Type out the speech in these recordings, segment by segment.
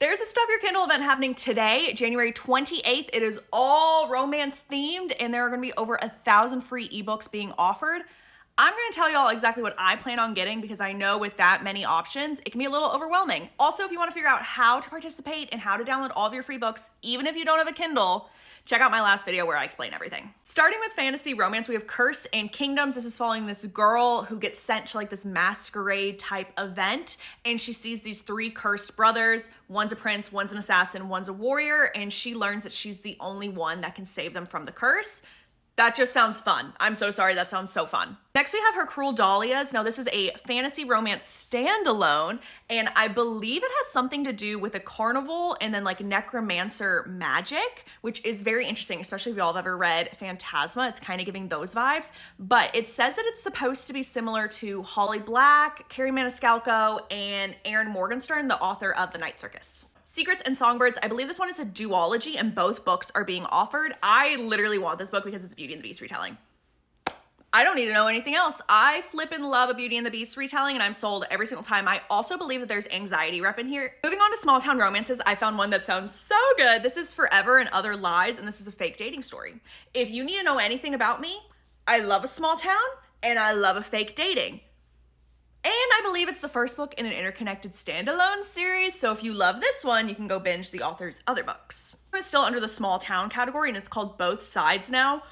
There's a Stuff Your Kindle event happening today, January 28th. It is all romance themed, and there are going to be over 1,000 free ebooks being offered. I'm going to tell y'all exactly what I plan on getting because I know with that many options, it can be a little overwhelming. Also, if you want to figure out how to participate and how to download all of your free books, even if you don't have a Kindle, check out my last video where I explain everything. Starting with fantasy romance, we have Curse and Kingdoms. This is following this girl who gets sent to like this masquerade type event, and she sees these three cursed brothers. One's a prince, one's an assassin, one's a warrior, and she learns that she's the only one that can save them from the curse. That just sounds fun. I'm so sorry, that sounds so fun. Next we have Her Cruel Dahlias. Now this is a fantasy romance standalone, and I believe it has something to do with a carnival and then like necromancer magic, which is very interesting, especially if y'all have ever read Phantasma. It's kind of giving those vibes, but it says that it's supposed to be similar to Holly Black, Carrie Maniscalco, and Erin Morgenstern, the author of The Night Circus. Secrets and Songbirds, I believe this one is a duology and both books are being offered. I literally want this book because it's a Beauty and the Beast retelling. I don't need to know anything else. I flippin' love a Beauty and the Beast retelling and I'm sold every single time. I also believe that there's anxiety rep in here. Moving on to small town romances, I found one that sounds so good. This is Forever and Other Lies, and this is a fake dating story. If you need to know anything about me, I love a small town and I love a fake dating. And I believe it's the first book in an interconnected standalone series, so if you love this one, you can go binge the author's other books. It's still under the small town category, and it's called Both Sides now.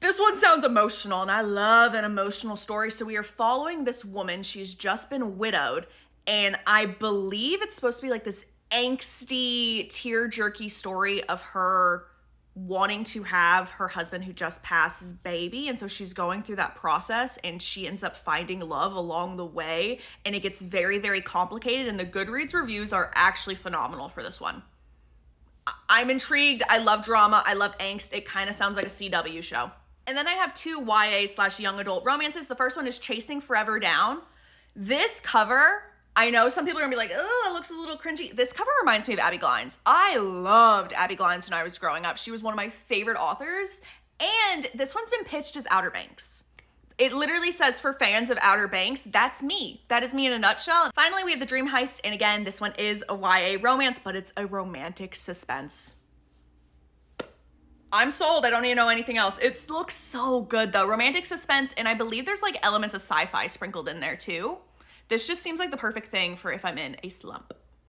This one sounds emotional, and I love an emotional story. So we are following this woman. She's just been widowed, and I believe it's supposed to be like this angsty, tear-jerky story of her wanting to have her husband who just passed his baby, and so she's going through that process and she ends up finding love along the way, and it gets very, very complicated, and the Goodreads reviews are actually phenomenal for this one. I'm intrigued. I love drama. I love angst. It kind of sounds like a CW show. And then I have two YA/young adult romances. The first one is Chasing Forever Down. This cover, I know some people are gonna be like, oh, it looks a little cringy. This cover reminds me of Abby Glines. I loved Abby Glines when I was growing up. She was one of my favorite authors. And this one's been pitched as Outer Banks. It literally says for fans of Outer Banks, that's me. That is me in a nutshell. Finally, we have The Dream Heist. And again, this one is a YA romance, but it's a romantic suspense. I'm sold. I don't need to know anything else. It looks so good though. Romantic suspense. And I believe there's like elements of sci-fi sprinkled in there too. This just seems like the perfect thing for if I'm in a slump.